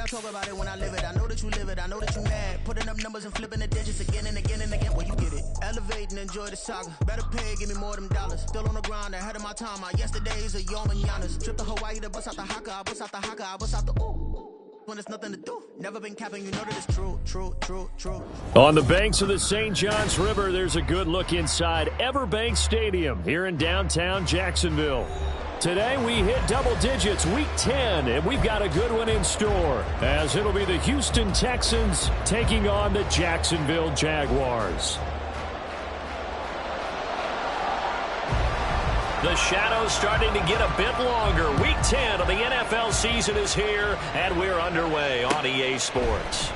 talk about it when I live it. I know that you live it, I know that you mad. Putting up numbers and flipping the digits again and again and again. Well, you get it. Elevate and enjoy the saga. Better pay, give me more of them dollars. Still on the grind, ahead of my time. My yesterdays are your mananas. Trip to Hawaii to bust out the haka. I bust out the haka, I bust out the ooh. When there's nothing to do. Never been capping, you know that it's true, true, true, true. On the banks of the St. Johns River, there's a good look inside Everbank Stadium here in downtown Jacksonville. Today we hit double digits, week 10, and we've got a good one in store, as it'll be the Houston Texans taking on the Jacksonville Jaguars. The shadow's starting to get a bit longer. Week 10 of the NFL season is here, and we're underway on EA Sports.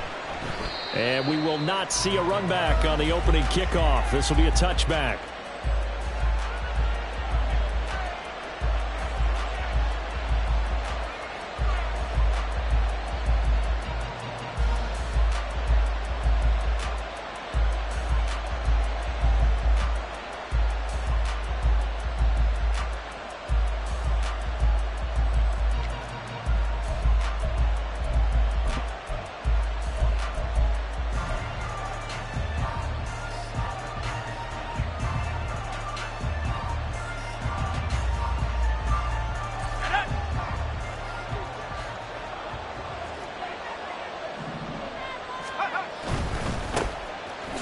And we will not see a run back on the opening kickoff. This will be a touchback.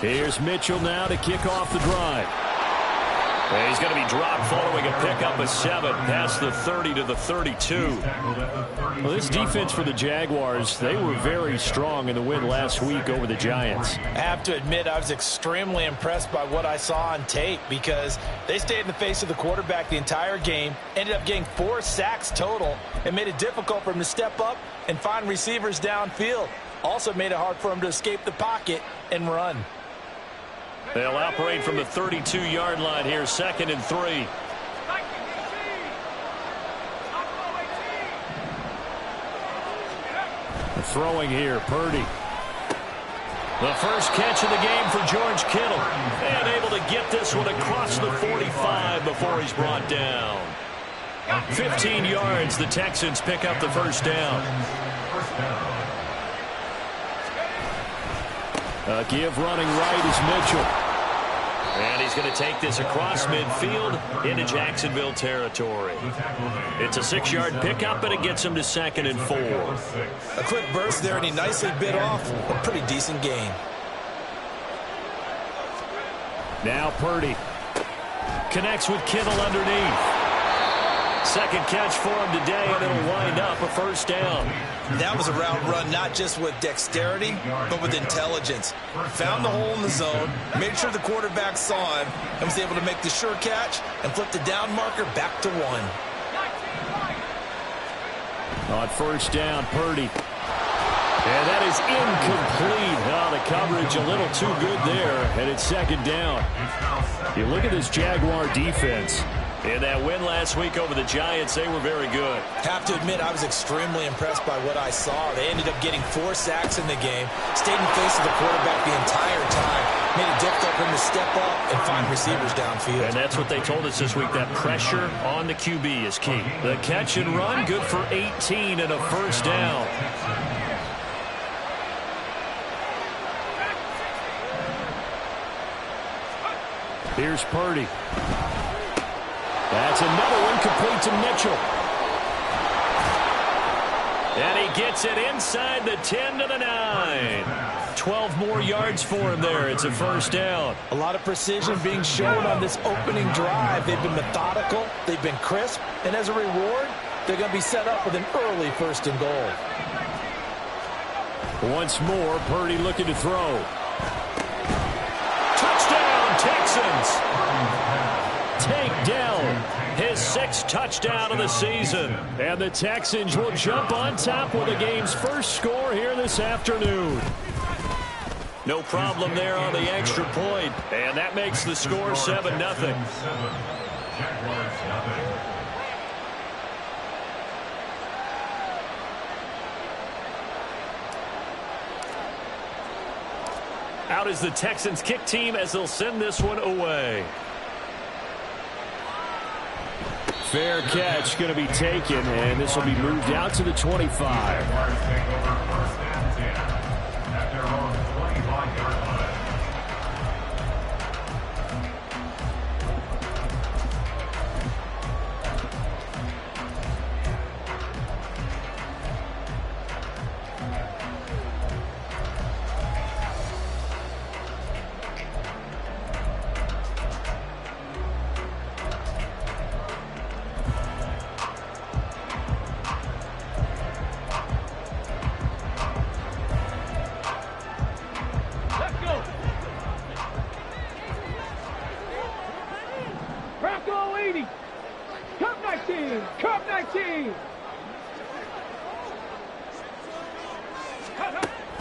Here's Mitchell now to kick off the drive. And he's going to be dropped following a pickup of 7 past the 30 to the 32. Well, this defense for the Jaguars, they were very strong in the win last week over the Giants. I have to admit, I was extremely impressed by what I saw on tape because they stayed in the face of the quarterback the entire game, ended up getting 4 sacks total, and made it difficult for him to step up and find receivers downfield. Also made it hard for him to escape the pocket and run. They'll operate from the 32-yard line here, 2nd and 3. Throwing here, Purdy. The first catch of the game for George Kittle. And able to get this one across the 45 before he's brought down. 15 yards, the Texans pick up the first down. A give running right is Mitchell. And he's going to take this across midfield into Jacksonville territory. It's a 6-yard pickup, and it gets him to 2nd and 4. A quick burst there, and he nicely bit off a pretty decent gain. Now Purdy connects with Kittle underneath. Second catch for him today, and it'll wind up a first down. That was a route run not just with dexterity, but with intelligence. Found the hole in the zone, made sure the quarterback saw him, and was able to make the sure catch and flip the down marker back to 1. On first down, Purdy. And that is incomplete. Oh, the coverage a little too good there, and it's 2nd down. You look at this Jaguar defense. In that win last week over the Giants, they were very good. Have to admit, I was extremely impressed by what I saw. They ended up getting 4 sacks in the game, stayed in the face of the quarterback the entire time, made it difficult for him to step up and find receivers downfield. And that's what they told us this week, that pressure on the QB is key. The catch and run, good for 18 and a first down. Here's Purdy. That's another one complete to Mitchell. And he gets it inside the 10 to the 9. 12 more yards for him there. It's a first down. A lot of precision being shown on this opening drive. They've been methodical. They've been crisp. And as a reward, they're going to be set up with an early 1st and goal. Once more, Purdy looking to throw. Touchdown, Texans! Take down his 6th touchdown of the season. And the Texans will jump on top with the game's first score here this afternoon. No problem there on the extra point. And that makes the score 7-0. Out is the Texans kick team as they'll send this one away. Fair catch going to be taken, and this will be moved out to the 25.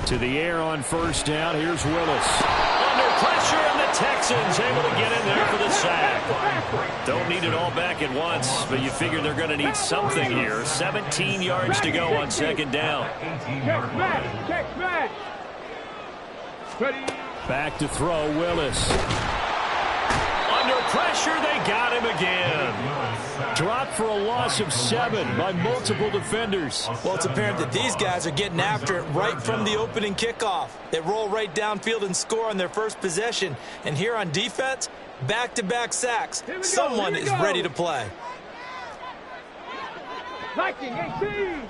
To the air on first down. Here's Willis. Under pressure, and the Texans able to get in there for the sack. Don't need it all back at once, but you figure they're going to need something here. 17 yards to go on second down. Back to throw, Willis. Under pressure, they got him again. Dropped for a loss of 7 by multiple defenders. Well, it's apparent that these guys are getting after it right from the opening kickoff. They roll right downfield and score on their first possession. And here on defense, back-to-back sacks. Someone is ready to play. Viking 18.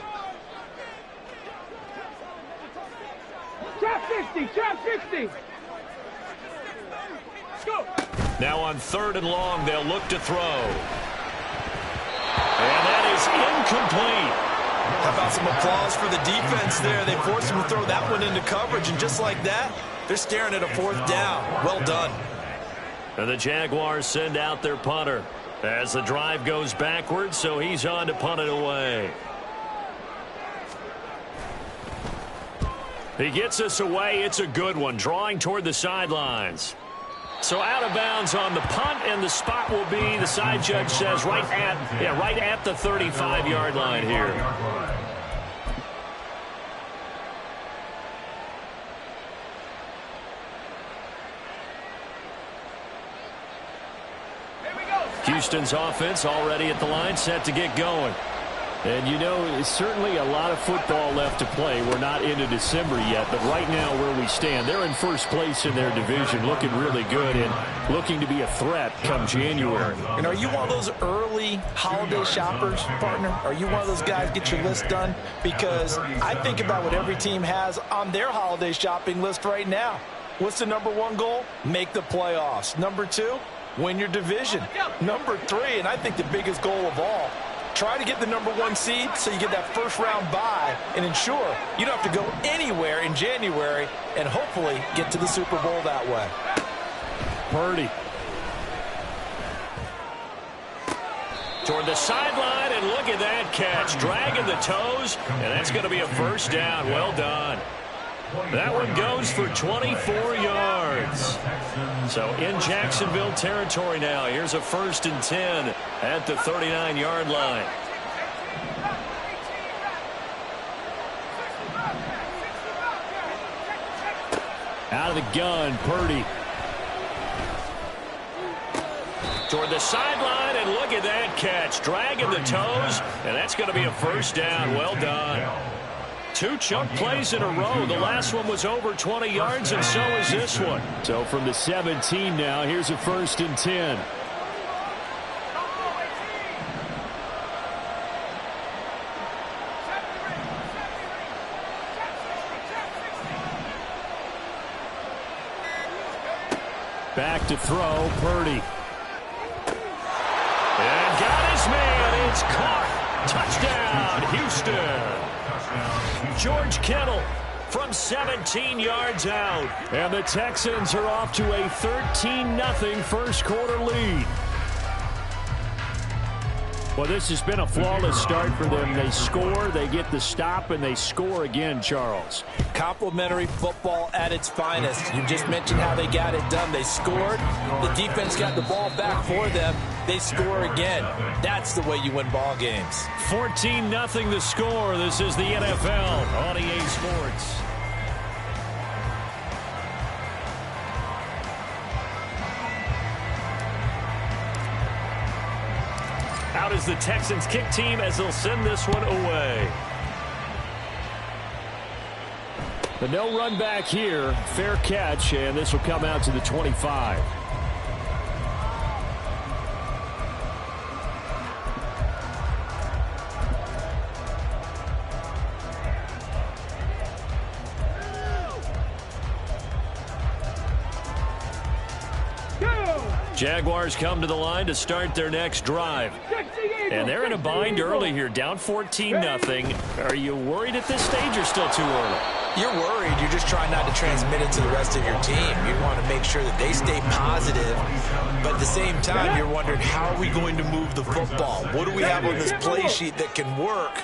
Trap 50, trap 50. Go. Now on 3rd and long, they'll look to throw. And that is incomplete. How about some applause for the defense there? They forced him to throw that one into coverage, and just like that, they're staring at a 4th down. Well done. And the Jaguars send out their punter as the drive goes backwards, so he's on to punt it away. He gets us away. It's a good one, drawing toward the sidelines. So out of bounds on the punt, and the spot will be, the side judge says, right at the 35-yard line here. Houston's offense already at the line, set to get going. And, you know, it's certainly a lot of football left to play. We're not into December yet, but right now where we stand, they're in first place in their division, looking really good and looking to be a threat come January. And are you one of those early holiday shoppers, partner? Are you one of those guys get your list done? Because I think about what every team has on their holiday shopping list right now. What's the number 1 goal? Make the playoffs. Number 2, win your division. Number 3, and I think the biggest goal of all, try to get the number 1 seed so you get that first-round bye and ensure you don't have to go anywhere in January and hopefully get to the Super Bowl that way. Purdy. Toward the sideline, and look at that catch. Dragging the toes, and that's going to be a first down. Well done. That one goes for 24 yards. So in Jacksonville territory now. Here's a 1st and 10 at the 39-yard line. Out of the gun, Purdy. Toward the sideline, and look at that catch. Dragging the toes, and that's going to be a first down. Well done. 2 chunk plays in a row. The last one was over 20 yards, and so is this one. So from the 17 now, here's a 1st and 10. Back to throw, Purdy. And got his man. It's caught. Touchdown, Houston. George Kittle from 17 yards out. And the Texans are off to a 13-0 first quarter lead. Well, this has been a flawless start for them. They score, they get the stop, and they score again, Charles. Complimentary football at its finest. You just mentioned how they got it done. They scored. The defense got the ball back for them. They score again. That's the way you win ball games. 14-0 the score. This is the NFL on EA Sports. out is the Texans kick team as they'll send this one away. The no run back here, fair catch, and this will come out to the 25. Jaguars come to the line to start their next drive. And they're in a bind early here, down 14-0. Are you worried at this stage or still too early? You're worried. You're just trying not to transmit it to the rest of your team. You want to make sure that they stay positive. But at the same time, you're wondering, how are we going to move the football? What do we have on this play sheet that can work?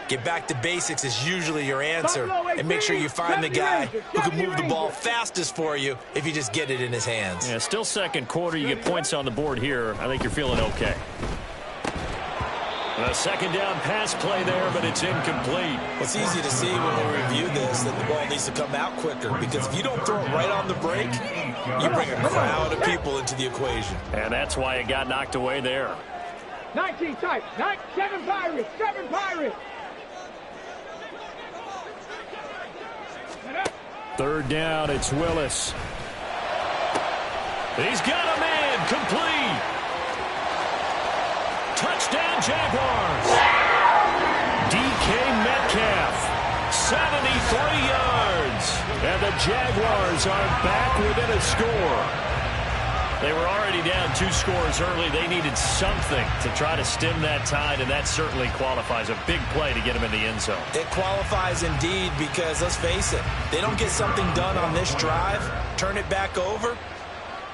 Get back to basics is usually your answer. And make sure you find the guy who can move the ball fastest for you if you just get it in his hands. Yeah, still second quarter. You get points on the board here. I think you're feeling okay. A second down pass play there, but it's incomplete. It's easy to see when we review this that the ball needs to come out quicker, because if you don't throw it right on the break, you bring a crowd of people into the equation. And that's why it got knocked away there. 19 type, 7 Pirates, 7 Pirates. Third down, it's Willis. He's got a man, complete. Touchdown, Jaguars. DK Metcalf, 73 yards. And the Jaguars are back within a score. They were already down 2 scores early. They needed something to try to stem that tide, and that certainly qualifies. A big play to get them in the end zone. It qualifies indeed, because let's face it, they don't get something done on this drive, turn it back over,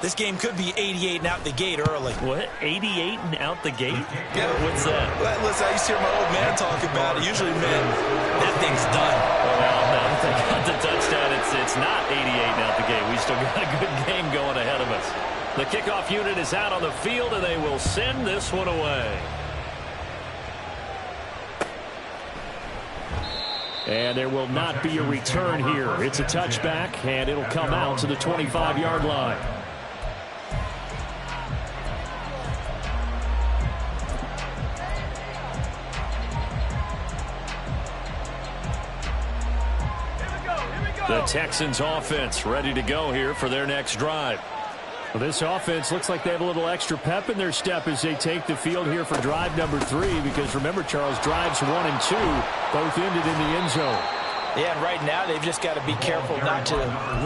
this game could be 88 and out the gate early. What? 88 and out the gate? Yeah. What's that? Well, listen, I used to hear my old man talk about it. Usually meant that thing's done. Well, no, they got the touchdown. It's not 88 and out the gate. We still got a good game going ahead of us. The kickoff unit is out on the field, and they will send this one away. And there will not be a return here. It's a touchback, and it'll come out to the 25-yard line. The Texans offense ready to go here for their next drive. Well, this offense looks like they have a little extra pep in their step as they take the field here for drive number 3, because remember, Charles, drives 1 and 2 both ended in the end zone. Yeah, and right now they've just got to be careful not to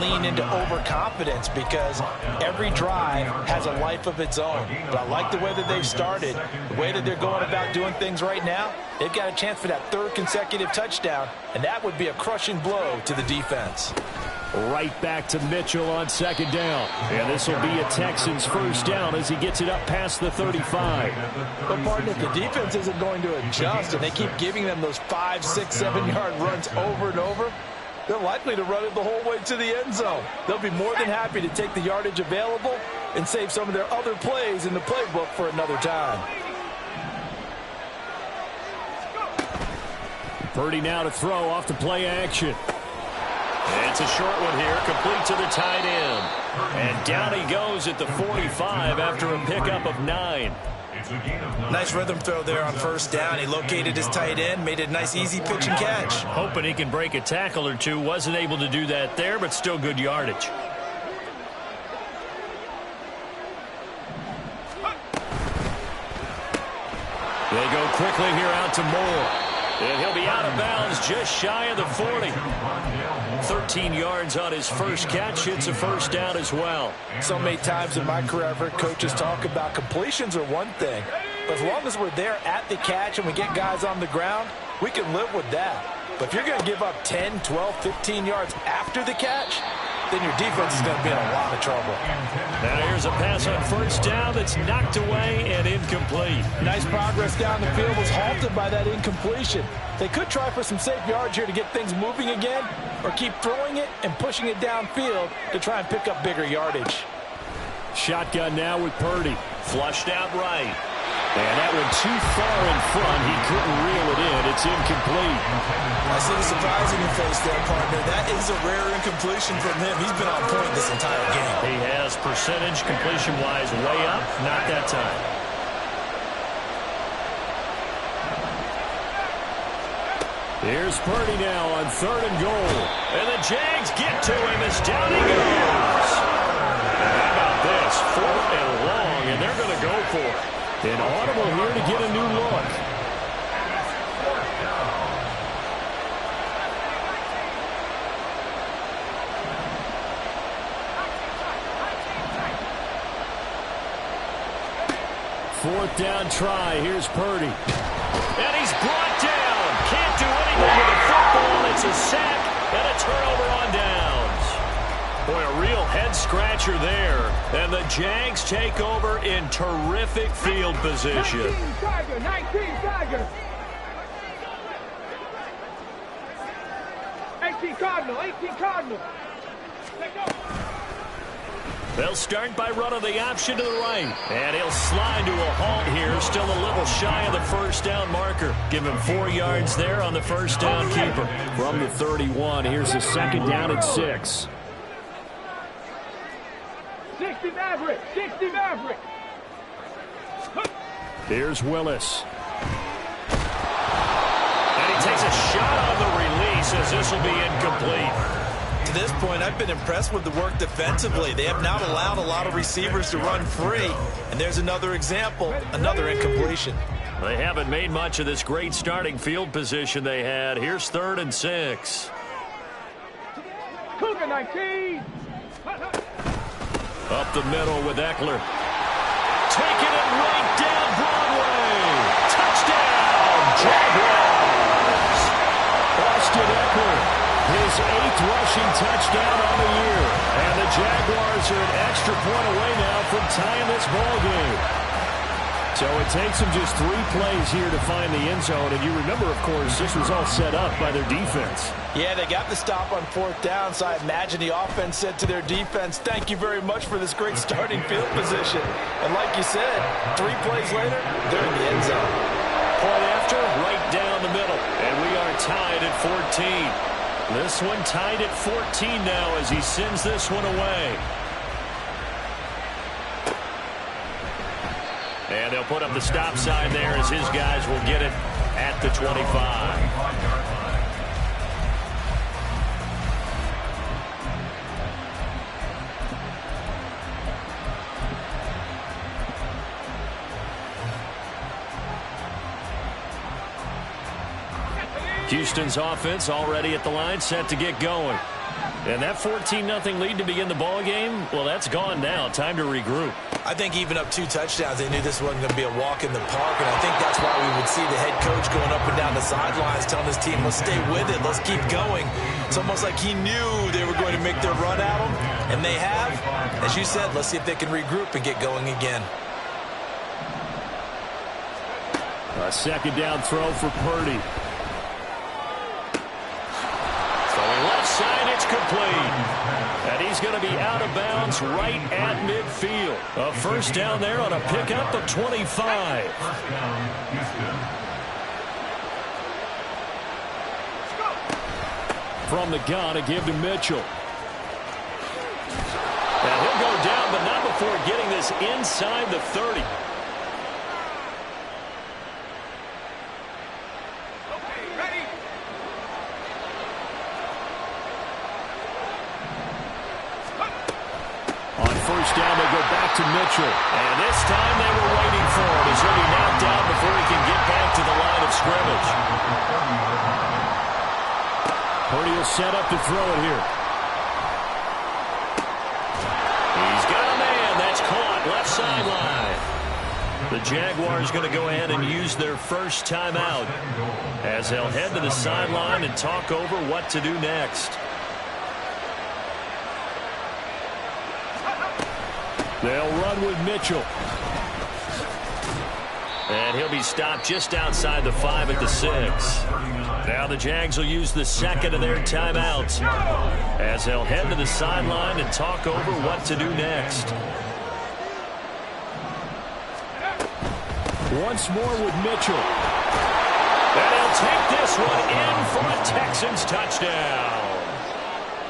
lean into overconfidence, because every drive has a life of its own. But I like the way that they've started, the way that they're going about doing things right now. They've got a chance for that 3rd consecutive touchdown, and that would be a crushing blow to the defense. Right back to Mitchell on second down. And this will be a Texans first down as he gets it up past the 35. But, partner, if the defense isn't going to adjust and they keep giving them those 5, 6, 7-yard runs over and over, they're likely to run it the whole way to the end zone. They'll be more than happy to take the yardage available and save some of their other plays in the playbook for another time. Purdy now to throw off the play action. It's a short one here, complete to the tight end. And down he goes at the 45 after a pickup of 9. Nice rhythm throw there on first down. He located his tight end, made it a nice easy pitch and catch. Hoping he can break a tackle or two. Wasn't able to do that there, but still good yardage. They go quickly here out to Moore. And he'll be out of bounds just shy of the 40. 13 yards on his first catch. It's a first down as well. So many times in my career, I've heard coaches talk about completions are one thing. But as long as we're there at the catch and we get guys on the ground, we can live with that. But if you're going to give up 10, 12, 15 yards after the catch, then your defense is going to be in a lot of trouble. Now here's a pass on first down that's knocked away and incomplete. Nice progress down the field, was halted by that incompletion. They could try for some safe yards here to get things moving again, or keep throwing it and pushing it downfield to try and pick up bigger yardage. Shotgun now with Purdy. Flushed out right. And that one too far in front. He couldn't reel it in. It's incomplete. I see the surprise in your face there, partner. That is a rare incompletion from him. He's been on point this entire game. He has percentage completion-wise way up. Not that time. Here's Purdy now on 3rd and goal. And the Jags get to him as down he goes. And how about this? 4th and long, and they're going to go for it. An audible here to get a new look. Fourth down try. Here's Purdy. And he's brought down. Can't do anything with the football. It's a sack and a turnover on downs. Boy, a real head-scratcher there. And the Jags take over in terrific field position. 19 Tiger. 18 Cardinal. Let's go. They'll start by running the option to the right. And he'll slide to a halt here. Still a little shy of the first down marker. Give him 4 yards there on the first down keeper. From the 31, here's the 2nd down and 6. 60 Maverick. Here's Willis. And he takes a shot on the release as this will be incomplete. To this point, I've been impressed with the work defensively. They have not allowed a lot of receivers to run free. And there's another example, another incompletion. They haven't made much of this great starting field position they had. Here's 3rd and 6. Cougar 19. Up the middle with Eckler. Taking it right down Broadway. Touchdown, Jaguars. Austin Eckler. His 8th rushing touchdown on the year. And the Jaguars are an extra point away now from tying this ball game. So it takes them just 3 plays here to find the end zone. And you remember, of course, this was all set up by their defense. Yeah, they got the stop on 4th down, so I imagine the offense said to their defense, thank you very much for this great starting field position. And like you said, 3 plays later, they're in the end zone. Point after, right down the middle. And we are tied at 14. This one tied at 14 now as he sends this one away. And they'll put up the stop sign there as his guys will get it at the 25. Houston's offense already at the line, set to get going. And that 14-0 lead to begin the ball game, well, that's gone now. Time to regroup. I think even up 2 touchdowns, they knew this wasn't going to be a walk in the park, and I think that's why we would see the head coach going up and down the sidelines telling his team, let's stay with it, let's keep going. It's almost like he knew they were going to make their run at him, and they have. As you said, let's see if they can regroup and get going again. A 2nd down throw for Purdy. Left side, it's complete. And he's going to be out of bounds right at midfield. A first down there on a pickup of 25. From the gun, a give to Mitchell. And he'll go down, but not before getting this inside the 30. First down, they go back to Mitchell. And this time they were waiting for him. He's going to be knocked down before he can get back to the line of scrimmage. Purdy will set up to throw it here. He's got a man. That's caught. Left sideline. The Jaguars going to go ahead and use their first timeout as they'll head to the sideline and talk over what to do next. They'll run with Mitchell. And he'll be stopped just outside the 5 at the 6. Now the Jags will use the 2nd of their timeouts as they'll head to the sideline and talk over what to do next. Once more with Mitchell. And he'll take this one in for a Texans touchdown.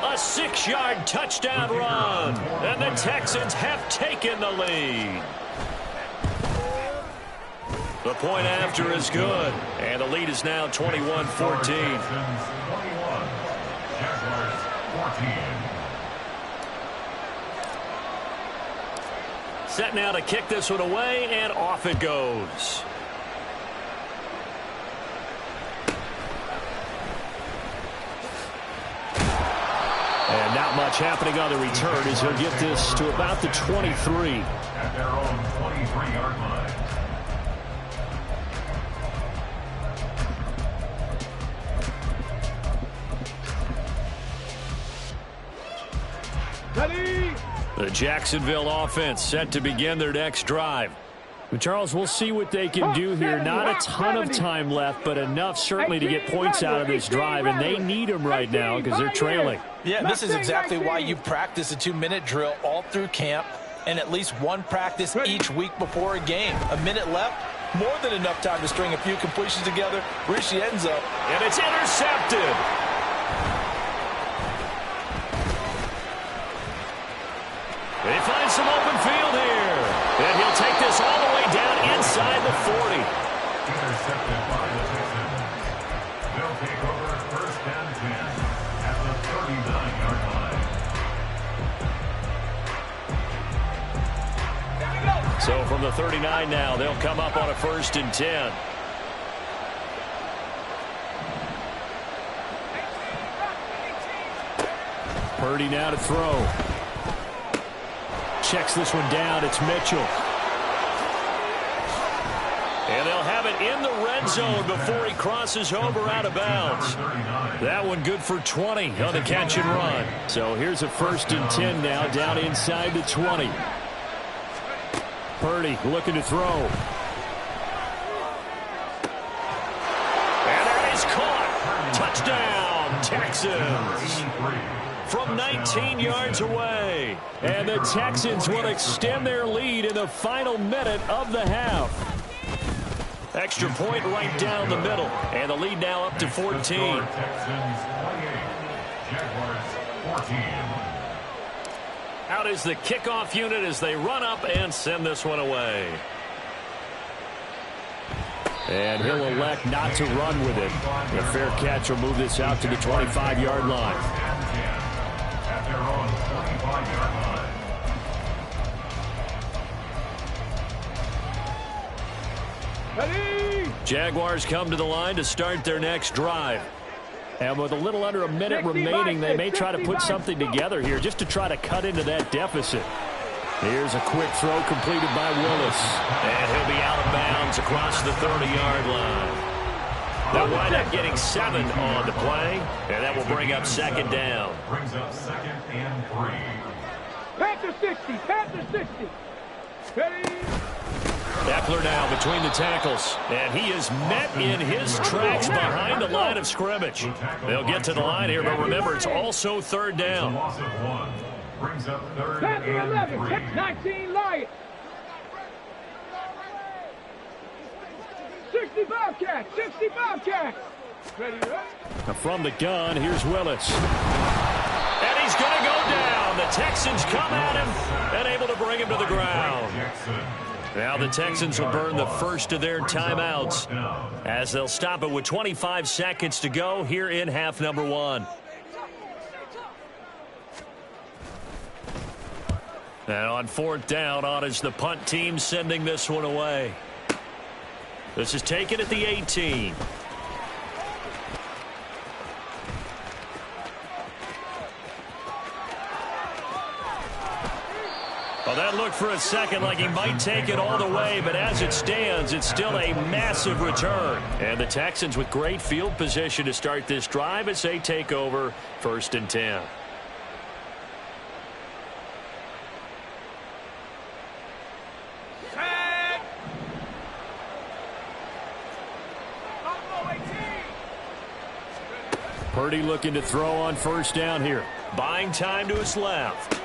A 6-yard touchdown run, and the Texans have taken the lead. The point after is good. And the lead is now 21-14. Set now to kick this one away, and off it goes. And not much happening on the return as he'll get this to about the 23. At their own 23-yard line. The Jacksonville offense set to begin their next drive. But Charles, we'll see what they can do here. Not a ton of time left, but enough certainly to get points out of this drive, and they need them right now because they're trailing. Yeah, this is exactly why you practice a 2-minute drill all through camp and at least one practice each week before a game. A minute left, more than enough time to string a few completions together, reach the end zone. And it's intercepted. They find some open field here. And he'll take this all the way down inside the 40. Intercepted by the Texans. They'll take over first and 10 at the 39-yard line. So from the 39 now, they'll come up on a 1st and 10. Purdy now to throw. Checks this one down. It's Mitchell. And they'll have it in the red zone before he crosses over out of bounds. That one good for 20 on the catch and run. So here's a 1st and 10 now down inside the 20. Purdy looking to throw. And that is caught. Touchdown, Texans. From 19 yards away. And the Texans will extend their lead in the final minute of the half. Extra point right down the middle. And the lead now up to 14. Texans 28, Jaguars 14. Out is the kickoff unit as they run up and send this one away. And he'll elect not to run with it. A fair catch will move this out to the 25-yard line. At their own 25-yard line. Jaguars come to the line to start their next drive. And with a little under a minute remaining, they may try to put something together here just to try to cut into that deficit. Here's a quick throw completed by Willis. And he'll be out of bounds across the 30-yard line. They'll wind up getting 7 on the play, and that will bring up 2nd down. Brings up 2nd and 3. Panther 60, Panther 60. Ready? Eckler now between the tackles, and he is met in his tracks behind the line of scrimmage. They'll get to the line here, but remember, it's also 3rd down. Loss of 1. Brings up 3rd Panther and 11, 3. 19 Lions. 60 Bobcats, 60 Bobcats. Ready, Now from the gun, here's Willis. And he's going to go down. The Texans come at him and able to bring him to the ground. Now the Texans will burn the first of their timeouts as they'll stop it with 25 seconds to go here in half number 1. And on 4th down, on is the punt team sending this one away. This is taken at the 18. Well, that looked for a second like he might take it all the way, but as it stands, it's still a massive return. And the Texans with great field position to start this drive as they take over 1st and 10. Purdy looking to throw on 1st down here. Buying time to his left.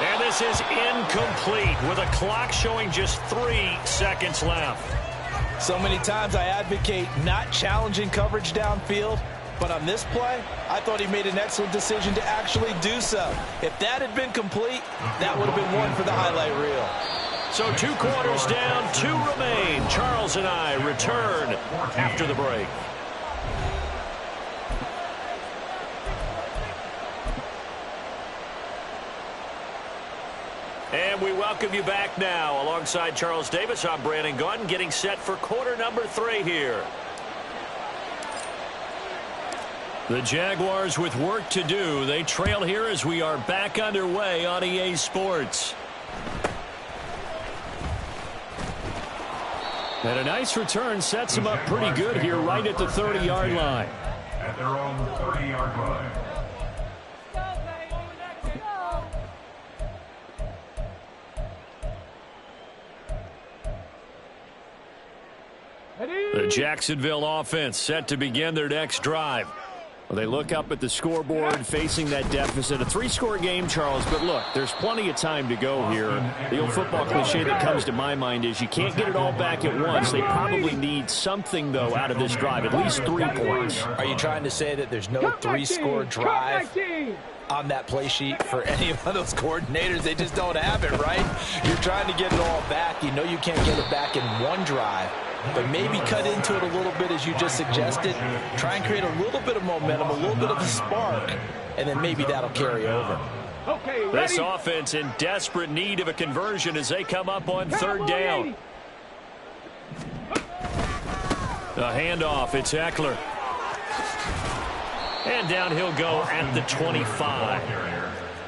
And this is incomplete with a clock showing just 3 seconds left. So many times I advocate not challenging coverage downfield, but on this play, I thought he made an excellent decision to actually do so. If that had been complete, that would have been one for the highlight reel. So 2 quarters down, 2 remain. Charles and I return after the break. And we welcome you back now. Alongside Charles Davis, I'm Brandon Gaudin, getting set for quarter number 3 here. The Jaguars with work to do. They trail here as we are back underway on EA Sports. And a nice return sets them up pretty good here right at the 30-yard line. At their own 30-yard line. The Jacksonville offense set to begin their next drive. Well, they look up at the scoreboard facing that deficit. A 3-score game, Charles, but look, there's plenty of time to go here. The old football cliche that comes to my mind is you can't get it all back at once. They probably need something, though, out of this drive, at least 3 points. Are you trying to say that there's no 3-score drive on that play sheet for any of those coordinators? They just don't have it, right? You're trying to get it all back. You know you can't get it back in one drive. But maybe cut into it a little bit as you just suggested. Try and create a little bit of momentum, a little bit of a spark, and then maybe that'll carry over. Okay, this offense in desperate need of a conversion as they come up on 3rd down. The handoff, it's Eckler. And down he'll go at the 25.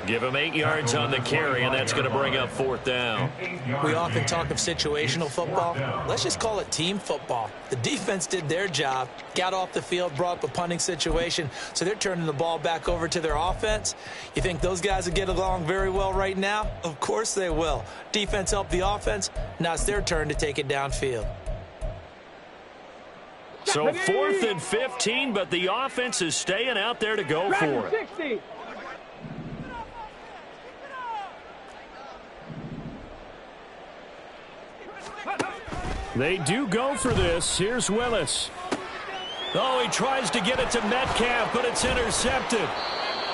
Give him 8 yards on the carry, and that's going to bring up 4th down. We often talk of situational football. Let's just call it team football. The defense did their job, got off the field, brought up a punting situation, so they're turning the ball back over to their offense. You think those guys will get along very well right now? Of course they will. Defense helped the offense. Now it's their turn to take it downfield. So 4th and 15, but the offense is staying out there to go for it. They do go for this. Here's Willis. Oh, he tries to get it to Metcalf, but it's intercepted.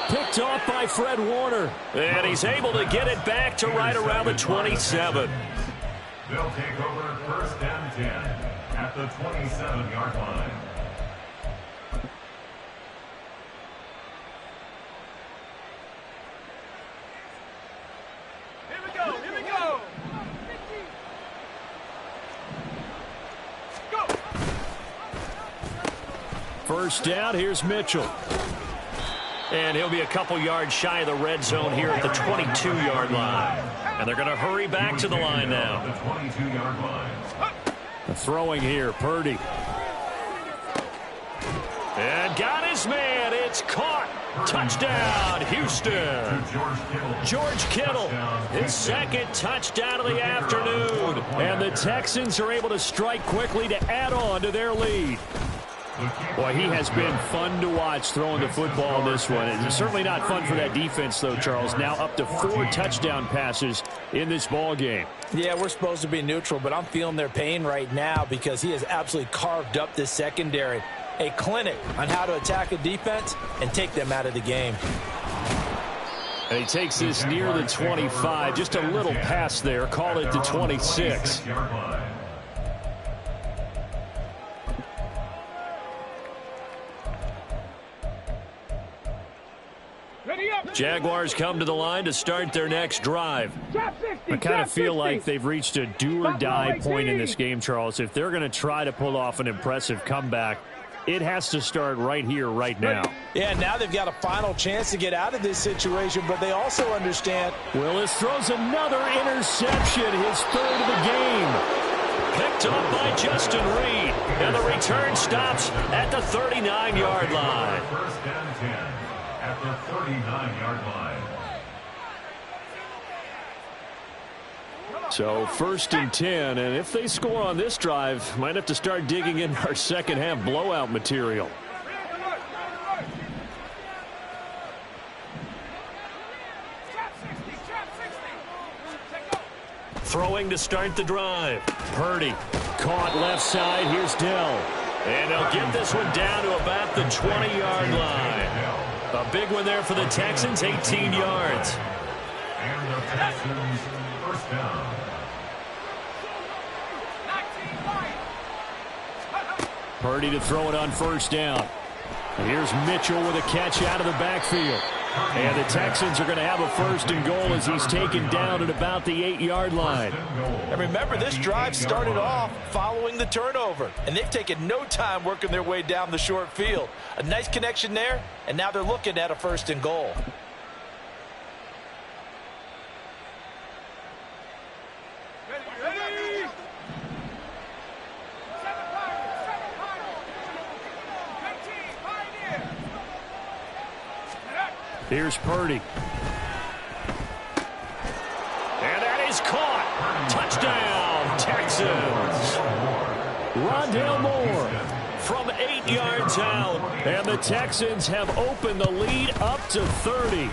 Picked off by Fred Warner. And he's able to get it back to right around the 27. They'll take over 1st and 10 at the 27-yard line. First down, here's Mitchell. And he'll be a couple yards shy of the red zone here at the 22-yard line. And they're going to hurry back to the line now. The 22-yard line. Throwing here, Purdy. And got his man. It's caught. Touchdown, Houston. George Kittle, his 2nd touchdown of the afternoon. And the Texans are able to strike quickly to add on to their lead. Boy, he has been fun to watch throwing the football in this one. It's certainly not fun for that defense, though, Charles. Now up to 4 touchdown passes in this ball game. Yeah, we're supposed to be neutral, but I'm feeling their pain right now because he has absolutely carved up this secondary. A clinic on how to attack a defense and take them out of the game. And he takes this near the 25. Just a little pass there. Call it the 26. Jaguars come to the line to start their next drive. I kind of feel like they've reached a do-or-die point in this game, Charles. If they're going to try to pull off an impressive comeback, it has to start right here, right now. Yeah, now they've got a final chance to get out of this situation, but they also understand. Willis throws another interception, his 3rd of the game. Picked up by Justin Reed, and the return stops at the 39-yard line. 1st and 10 at the 39-yard line. So 1st and 10, and if they score on this drive, might have to start digging in our second half blowout material. Throwing to start the drive. Purdy caught left side. Here's Dell. And they'll get this one down to about the 20-yard line. A big one there for the Texans, 18 yards. And the Texans first down. Purdy to throw it on first down. And here's Mitchell with a catch out of the backfield. And the Texans are going to have a first and goal as he's taken down at about the 8-yard line. And remember, this drive started off following the turnover, and they've taken no time working their way down the short field. A nice connection there, and now they're looking at a first and goal. Here's Purdy. And that is caught. Touchdown, Texans. Rondale Moore from 8 yards out. And the Texans have opened the lead up to 30.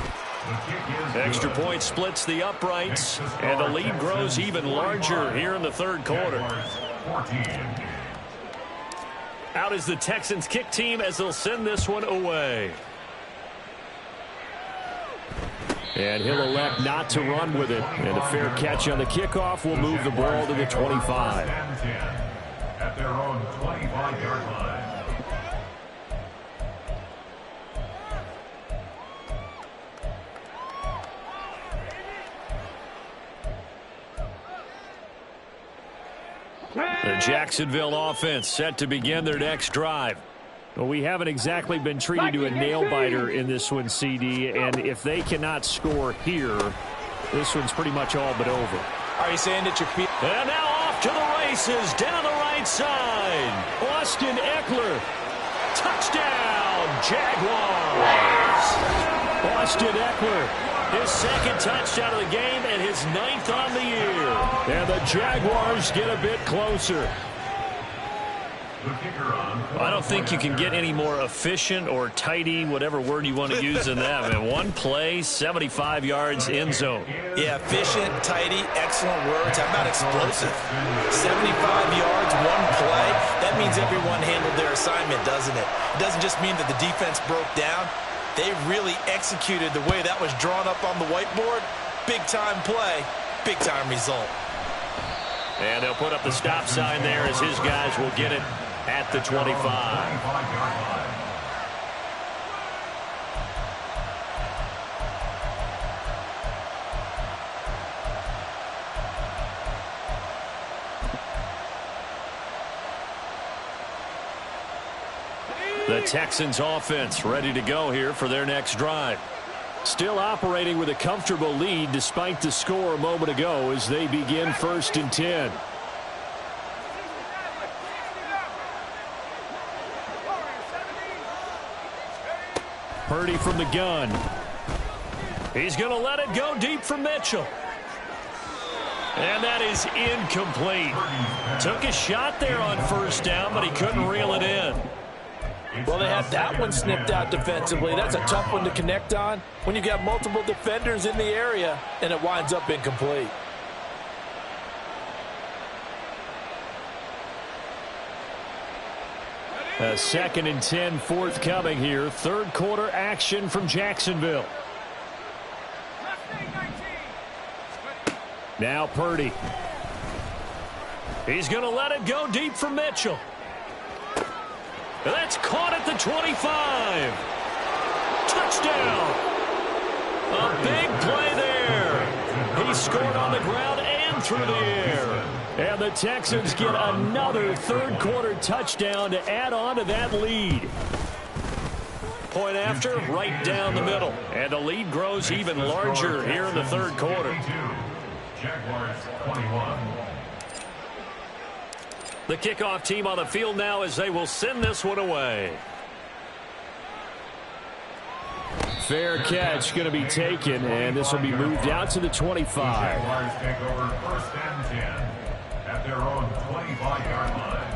Extra point splits the uprights, and the lead grows even larger here in the third quarter. Out is the Texans kick team as they'll send this one away. And he'll elect not to run with it. And a fair catch on the kickoff will move the ball to the 25. At their own 25-yard line. The Jacksonville offense set to begin their next drive. Well, we haven't exactly been treated to a nail-biter in this one, CD, and if they cannot score here, this one's pretty much all but over. Are you saying that your feet... And now off to the races, down the right side. Austin Eckler. Touchdown, Jaguars. Austin Eckler, his second touchdown of the game and his 9th on the year. And the Jaguars get a bit closer. I don't think you can get any more efficient or tidy, whatever word you want to use in that. Man, one play, 75 yards, end zone. Yeah, efficient, tidy, excellent words. How about explosive? 75 yards, one play. That means everyone handled their assignment, doesn't it? It doesn't just mean that the defense broke down. They really executed the way that was drawn up on the whiteboard. Big-time play, big-time result. And they'll put up the stop sign there as his guys will get it at the 25. The Texans offense ready to go here for their next drive. Still operating with a comfortable lead despite the score a moment ago as they begin first and 10. Purdy from the gun. He's going to let it go deep for Mitchell. And that is incomplete. Took a shot there on first down, but he couldn't reel it in. Well, they had that one snipped out defensively. That's a tough one to connect on when you've got multiple defenders in the area, and it winds up incomplete. A 2nd and 10 forthcoming here. Third quarter action from Jacksonville. Now Purdy. He's going to let it go deep for Mitchell. That's caught at the 25. Touchdown. A big play there. He scored on the ground and through the air. And the Texans get another third quarter touchdown to add on to that lead. Point after, right down the middle. And the lead grows even larger here in the third quarter. Jaguars 21. The kickoff team on the field now as they will send this one away. Fair catch going to be taken, and this will be moved out to the 25. Jaguars take over first and 10 at their own 25-yard line.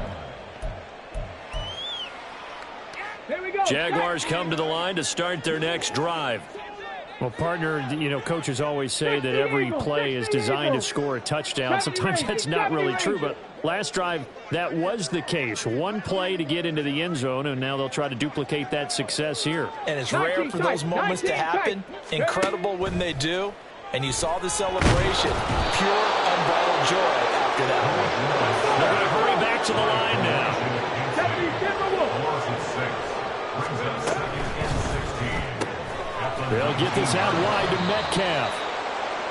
Here we go. Jaguars come to the line to start their next drive. Well, partner, you know, coaches always say that every play is designed to score a touchdown. Sometimes that's not really true, but last drive, that was the case. One play to get into the end zone, and now they'll try to duplicate that success here. And it's rare for those moments to happen. Incredible when they do. And you saw the celebration. Pure, unbridled joy after that one. They're going to hurry back to the line now. They'll get this out wide to Metcalf.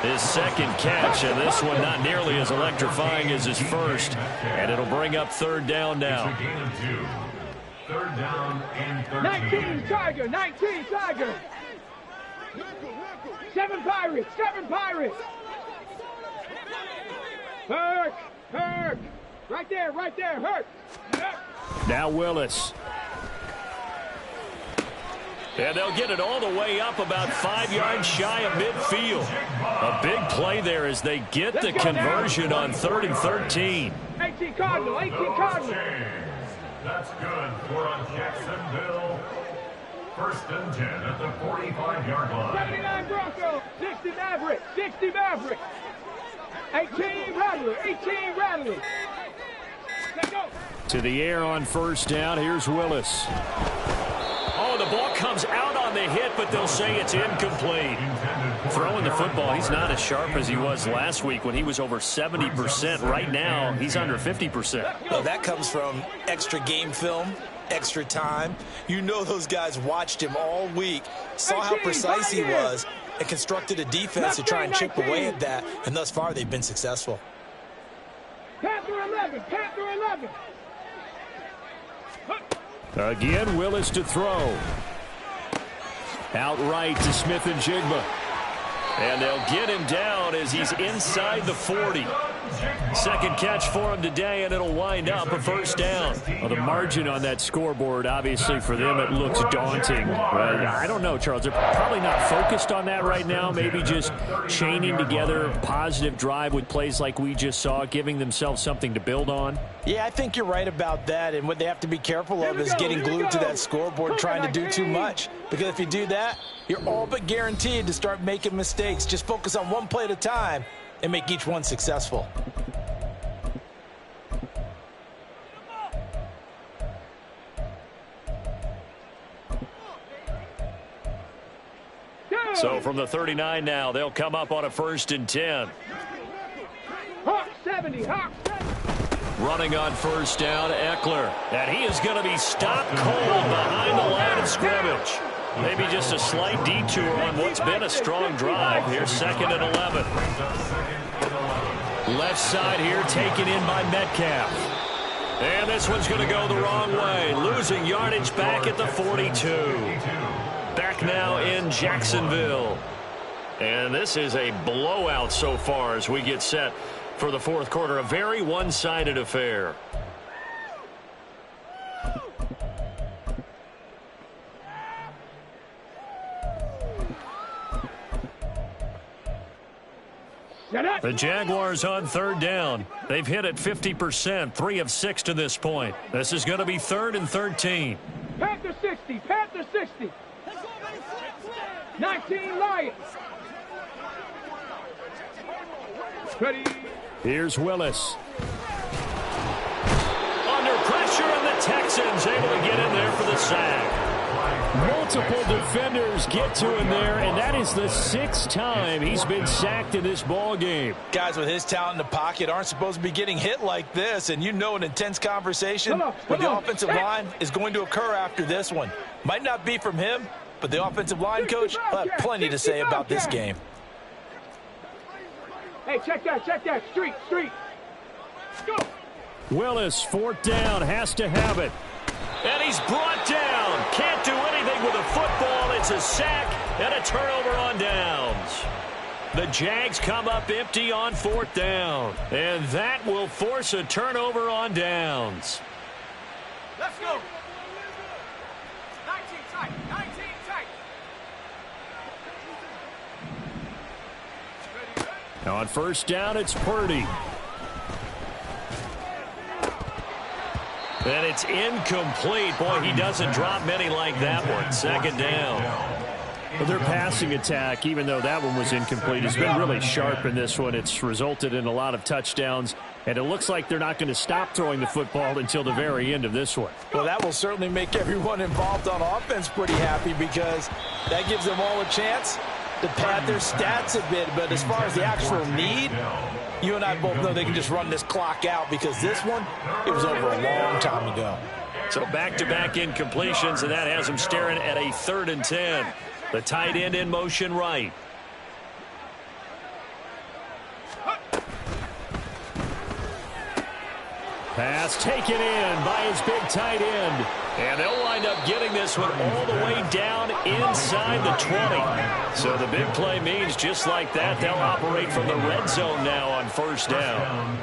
His second catch, and this one not nearly as electrifying as his first. And it'll bring up third down now. It's a gain of 2. Third down and 13. 19 Tiger, 19 Tiger. 7 Pirates, 7 Pirates. Hurk, Hurk. Right there, Hurk. Now Willis. And they'll get it all the way up about 5 yards shy of midfield. A big play there as they get the conversion on 3rd and 13. 18 Cardinal, 18 Cardinal. That's good for a Jacksonville. 1st and 10 at the 45-yard line. 79 Broncos, 60 Mavericks, 60 Mavericks. 18 Rattler, 18 Rattler. Let's go. To the air on 1st down. Here's Willis. Oh, the ball comes out on the hit, but they'll say it's incomplete. Throwing the football, he's not as sharp as he was last week when he was over 70%. Right now, he's under 50%. Well, that comes from extra game film, extra time. You know those guys watched him all week, saw how precise he was, and constructed a defense to try and chip away at that. And thus far, they've been successful. Panther 11, Panther 11. Again, Willis to throw. Outright to Smith and Jigba. And they'll get him down as he's inside the 40. Second catch for him today, and it'll wind up a 1st down. Well, the margin on that scoreboard, obviously, for them, it looks daunting. But I don't know, Charles. They're probably not focused on that right now. Maybe just chaining together a positive drive with plays like we just saw, giving themselves something to build on. Yeah, I think you're right about that. And what they have to be careful of is getting glued to that scoreboard, trying to do too much. Because if you do that, you're all but guaranteed to start making mistakes. Just focus on one play at a time and make each one successful. So from the 39 now, they'll come up on a 1st and 10. Hawk 70, Hawk 70. Running on 1st down, Eckler. And he is going to be stopped cold behind the line of scrimmage. Maybe just a slight detour on what's been a strong drive. Here's 2nd and 11. Left side here taken in by Metcalf. And this one's going to go the wrong way. Losing yardage back at the 42. Back now in Jacksonville. And this is a blowout so far as we get set for the 4th quarter. A very one-sided affair. The Jaguars on 3rd down. They've hit it 50%, 3 of 6 to this point. This is going to be 3rd and 13. Panther 60, Panther 60. 19 Lions. Ready. Here's Willis. Under pressure, and the Texans able to get in there for the sack. Multiple defenders get to him there, and that is the 6th time he's been sacked in this ball game. Guys with his talent in the pocket aren't supposed to be getting hit like this, and you know an intense conversation with the offensive line is going to occur after this one. Might not be from him, but the offensive line coach will have plenty to say about this game. Hey, check that. Street. Go. Willis, 4th down, has to have it. And he's brought down. Can't do anything with a football. It's a sack and a turnover on downs. The Jags come up empty on 4th down. And that will force a turnover on downs. Let's go. 19 tight. Now on 1st down, it's Purdy. And it's incomplete. Boy, he doesn't drop many like that one. 2nd down. Well, their passing attack, even though that one was incomplete, has been really sharp in this one. It's resulted in a lot of touchdowns, and it looks like they're not going to stop throwing the football until the very end of this one. Well, that will certainly make everyone involved on offense pretty happy because that gives them all a chance to pad their stats a bit. But as far as the actual need, you and I both know they can just run this clock out because this one, it was over a long time ago. So back-to-back incompletions, and that has them staring at a 3rd and 10. The tight end in motion right. Pass taken in by his big tight end. And they'll wind up getting this one all the way down inside the 20. So the big play means just like that, they'll operate from the red zone now on first down.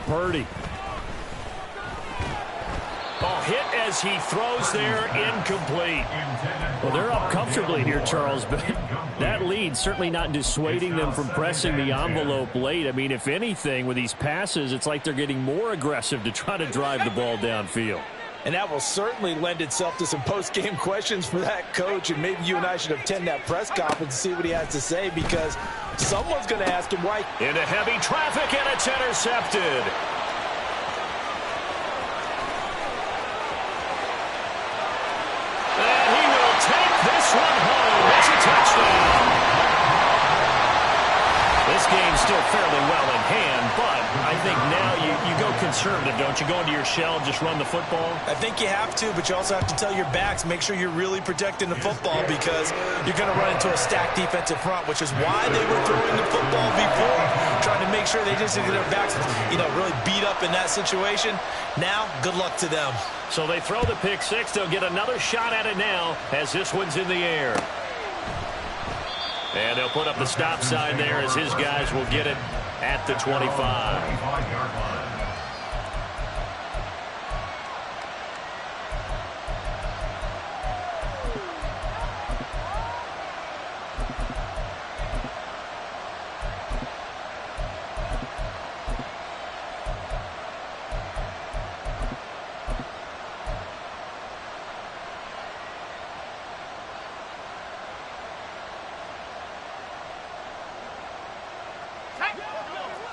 Purdy. Oh, hit as he throws there, incomplete. Well, they're up comfortably here, Charles, but that lead certainly not dissuading them from pressing the envelope late. I mean, if anything, with these passes, it's like they're getting more aggressive to try to drive the ball downfield. And that will certainly lend itself to some post-game questions for that coach, and maybe you and I should attend that press conference and see what he has to say, because someone's going to ask him why. Into heavy traffic, and it's intercepted. This one home. It's a touchdown. This game's still fairly well in hand, but I think now you go conservative, don't you? Go into your shell and just run the football? I think you have to, but you also have to tell your backs, make sure you're really protecting the football, because you're going to run into a stacked defensive front, which is why they were throwing the football before, trying to make sure they just get their backs, really beat up in that situation. Now, good luck to them. So they throw the pick six. They'll get another shot at it now as this one's in the air. And they'll put up the stop sign there as his guys will get it at the 25.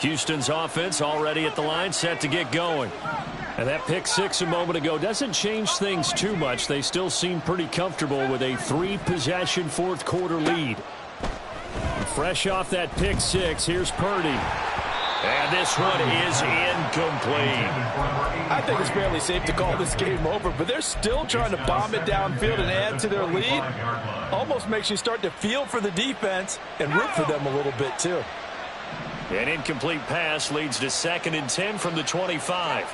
Houston's offense already at the line, set to get going. And that pick six a moment ago doesn't change things too much. They still seem pretty comfortable with a 3-possession fourth quarter lead. And fresh off that pick six, here's Purdy. And this one is incomplete. I think it's fairly safe to call this game over, but they're still trying to bomb it downfield and add to their lead. Almost makes you start to feel for the defense and root for them a little bit too. An incomplete pass leads to 2nd and 10 from the 25.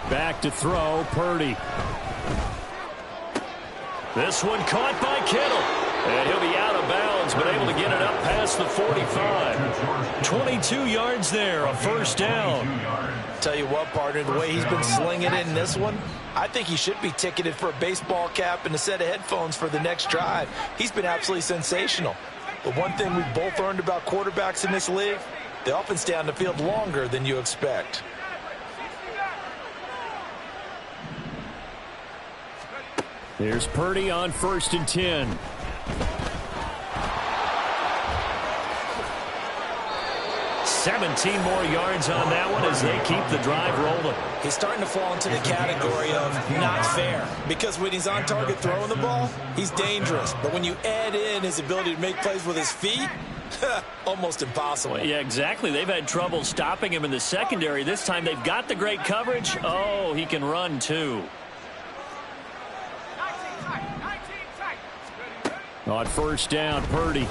Back to throw, Purdy. This one caught by Kittle. And he'll be out of bounds, but able to get it up past the 45. 22 yards there, a first down. Tell you what, partner, the way he's been slinging in this one, I think he should be ticketed for a baseball cap and a set of headphones for the next drive. He's been absolutely sensational. But one thing we've both learned about quarterbacks in this league, they often stay on the field longer than you expect. There's Purdy on 1st and 10. $17 more yards on that one as they keep the drive rolling. He's starting to fall into the category of not fair, because when he's on target throwing the ball, he's dangerous. But when you add in his ability to make plays with his feet, almost impossible. Well, yeah, exactly. They've had trouble stopping him in the secondary. This time they've got the great coverage. Oh, he can run too. On first down, Purdy.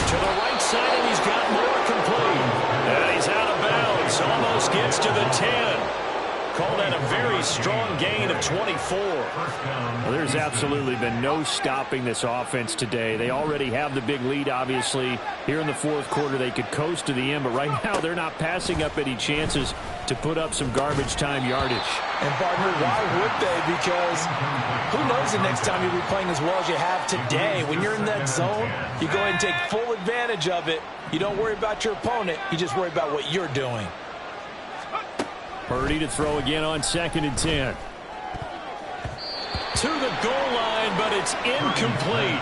To the right side, and he's got more complete. And he's out of bounds. Almost gets to the 10. Call that a very strong gain of 24. Well, there's absolutely been no stopping this offense today. They already have the big lead, obviously. Here in the fourth quarter, they could coast to the end, but right now they're not passing up any chances to put up some garbage time yardage. And, partner, why would they? Because who knows the next time you'll be playing as well as you have today. When you're in that zone, you go ahead and take full advantage of it. You don't worry about your opponent. You just worry about what you're doing. Purdy to throw again on 2nd and 10. To the goal line, but it's incomplete.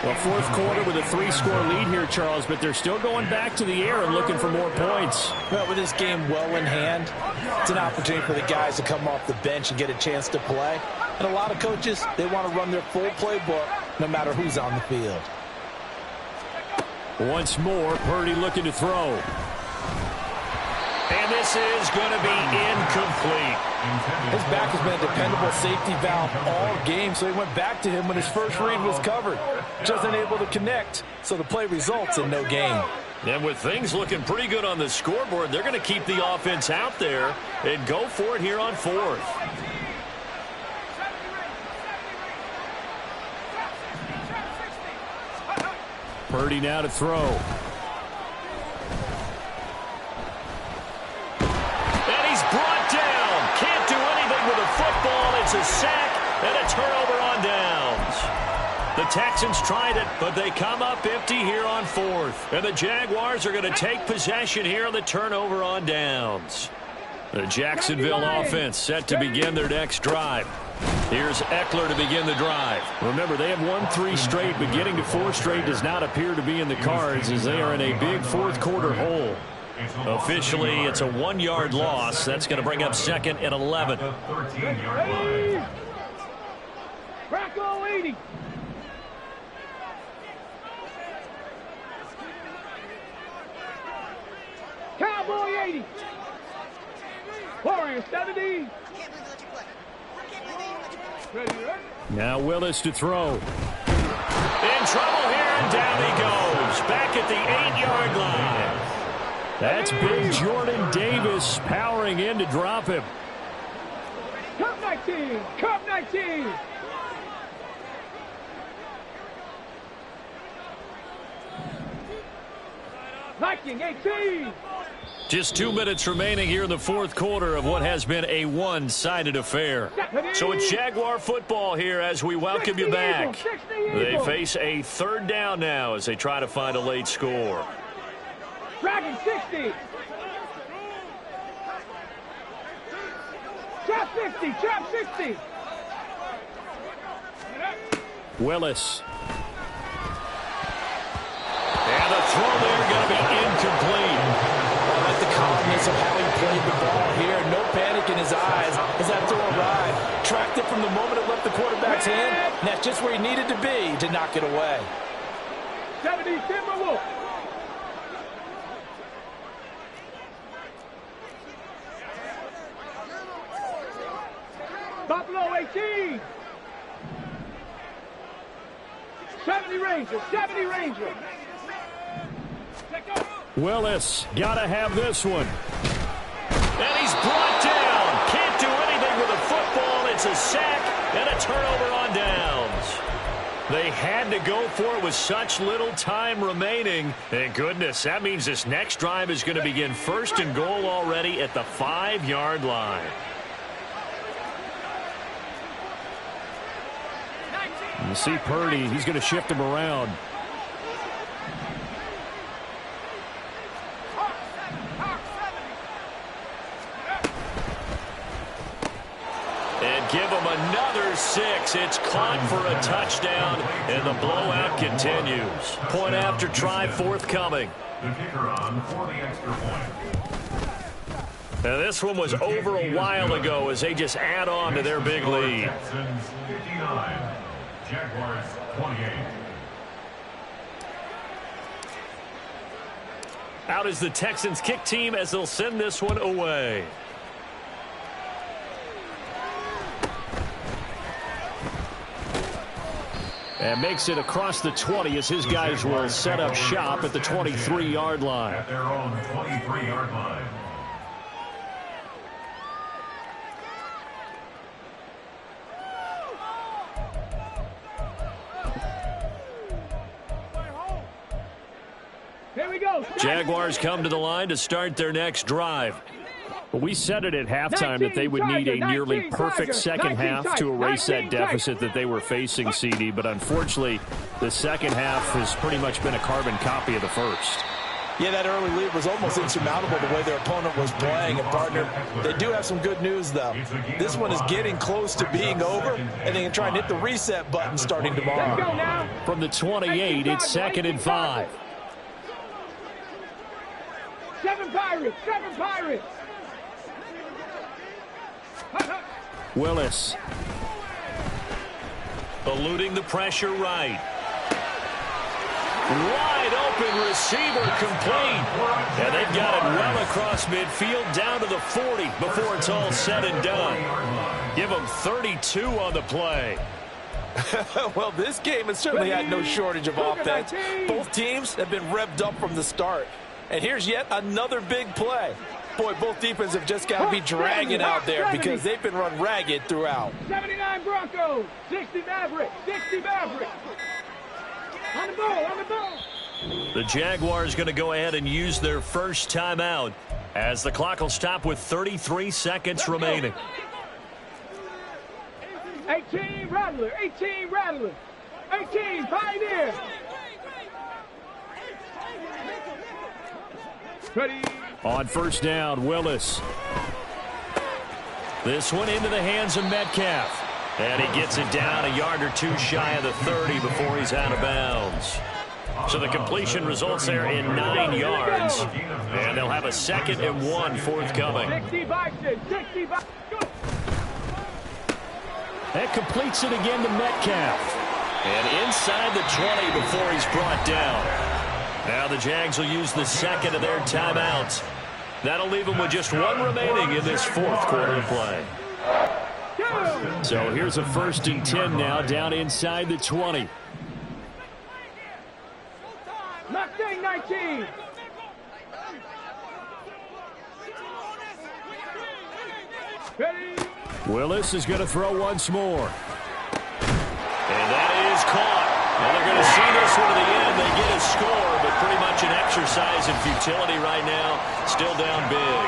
Well, fourth quarter with a 3-score lead here, Charles, but they're still going back to the air and looking for more points. Well, with this game well in hand, it's an opportunity for the guys to come off the bench and get a chance to play. And a lot of coaches, they want to run their full playbook no matter who's on the field. Once more, Purdy looking to throw. And this is going to be incomplete. His back has been a dependable safety valve all game, so he went back to him when his first read was covered. Just unable to connect, so the play results in no gain. And with things looking pretty good on the scoreboard, they're going to keep the offense out there and go for it here on fourth. Purdy now to throw. And he's brought down. Can't do anything with a football. It's a sack and a turnover on downs. The Texans tried it, but they come up empty here on fourth. And the Jaguars are going to take possession here on the turnover on downs. The Jacksonville offense set to begin their next drive. Here's Eckler to begin the drive. Remember, they have won 3 straight, but getting to 4 straight does not appear to be in the cards as they are in a big fourth quarter hole. Officially, it's a 1-yard loss. That's going to bring up 2nd and 11. Bracco 80. Cowboy 80. Warrior 70. Now Willis to throw. In trouble here, and down he goes. Back at the 8-yard line. That's big Jordan Davis powering in to drop him. Cup 19. Cup 19. Viking 18. Just 2 minutes remaining here in the fourth quarter of what has been a one-sided affair. So it's Jaguar football here as we welcome you back. They face a 3rd down now as they try to find a late score. Dragon 60. Trap 60. Trap 60. Willis. And the throw there going to be incomplete. The confidence of how he played the ball here. No panic in his eyes as that throw arrived. Tracked it from the moment it left the quarterback's hand. And that's just where he needed to be to knock it away. 70 Timberwolves. Buffalo 18. 70 Rangers. 70 Rangers. Willis got to have this one. And he's brought down. Can't do anything with a football. It's a sack and a turnover on downs. They had to go for it with such little time remaining. And goodness, that means this next drive is going to begin 1st and goal already at the 5-yard line. You see Purdy, he's going to shift him around. And give him another 6. It's caught for a touchdown, and the blowout continues. Point after try forthcoming. The kicker on for the extra point. Now this one was over a while ago as they just add on to their big lead. Texans 59, Jaguars 28. Out is the Texans kick team as they'll send this one away. And makes it across the 20 as his guys will set up shop at the 23-yard line. At their own 23-yard line. Here we go. Jaguars come to the line to start their next drive. We said it at halftime that they would need a nearly perfect second half to erase that deficit that they were facing, CD. But unfortunately, the second half has pretty much been a carbon copy of the first. Yeah, that early lead was almost insurmountable the way their opponent was playing. And, partner, they do have some good news, though. This one is getting close to being over, and they can try and hit the reset button starting tomorrow. From the 28, it's 2nd and 5. 7 Pirates. 7 Pirates. Willis. eluding the pressure right. Wide open receiver complete. And they've got it well across midfield down to the 40 before it's all said and done. Give them 32 on the play. Well, this game has certainly had no shortage of offense. Both teams have been revved up from the start. And here's yet another big play. Boy, both defenses have just got to be dragging out there because they've been run ragged throughout. 79 Broncos, 60 Mavericks, 60 Mavericks. On the ball, on the ball. The Jaguars going to go ahead and use their first timeout as the clock will stop with 33 seconds remaining. 18 Rattler, 18 Rattler, 18 Pioneer. Ready. On first down, Willis. This one into the hands of Metcalf. And he gets it down a yard or two shy of the 30 before he's out of bounds. So the completion results there in 9 yards. And they'll have a 2nd and 1 forthcoming. 60 Bison, 60 Bison. That completes it again to Metcalf. And inside the 20 before he's brought down. Now the Jags will use the 2nd of their timeouts. That'll leave them with just 1 remaining in this 4th quarter of play. So here's a 1st and 10 now down inside the 20. Mustang 19. Ready. Willis is going to throw once more. And that is caught. Well, they're going to see this one to the end. They get a score, but pretty much an exercise in futility right now. Still down big.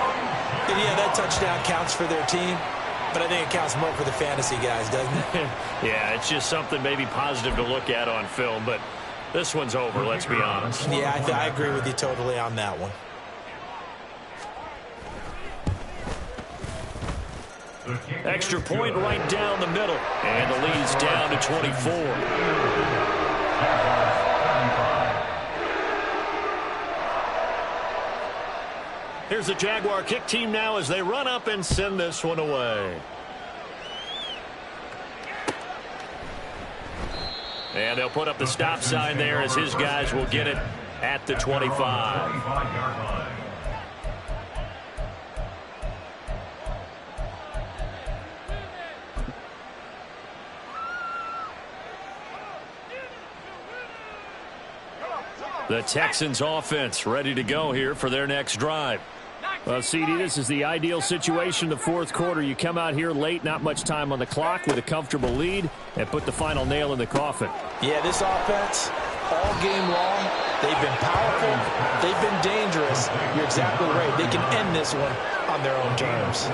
And yeah, that touchdown counts for their team, but I think it counts more for the fantasy guys, doesn't it? Yeah, it's just something maybe positive to look at on film, but this one's over, let's be honest. Yeah, I agree with you totally on that one. Extra point right down the middle. And the lead's down to 24. Here's the Jaguar kick team now as they run up and send this one away. And they'll put up the stop sign there as his guys will get it at the 25. The Texans offense ready to go here for their next drive. Well, CD, this is the ideal situation, the 4th quarter. You come out here late, not much time on the clock with a comfortable lead, and put the final nail in the coffin. Yeah, this offense, all game long, they've been powerful, they've been dangerous. You're exactly right. They can end this one on their own terms.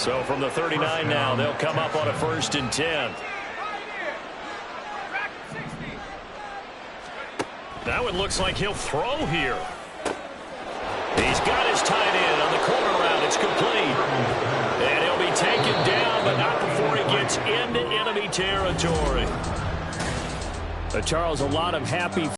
So from the 39 now, they'll come up on a 1st and 10. That one looks like he'll throw here. He's got his tight end on the corner route. It's complete. And he'll be taken down, but not before he gets into enemy territory. Charles, a lot of happy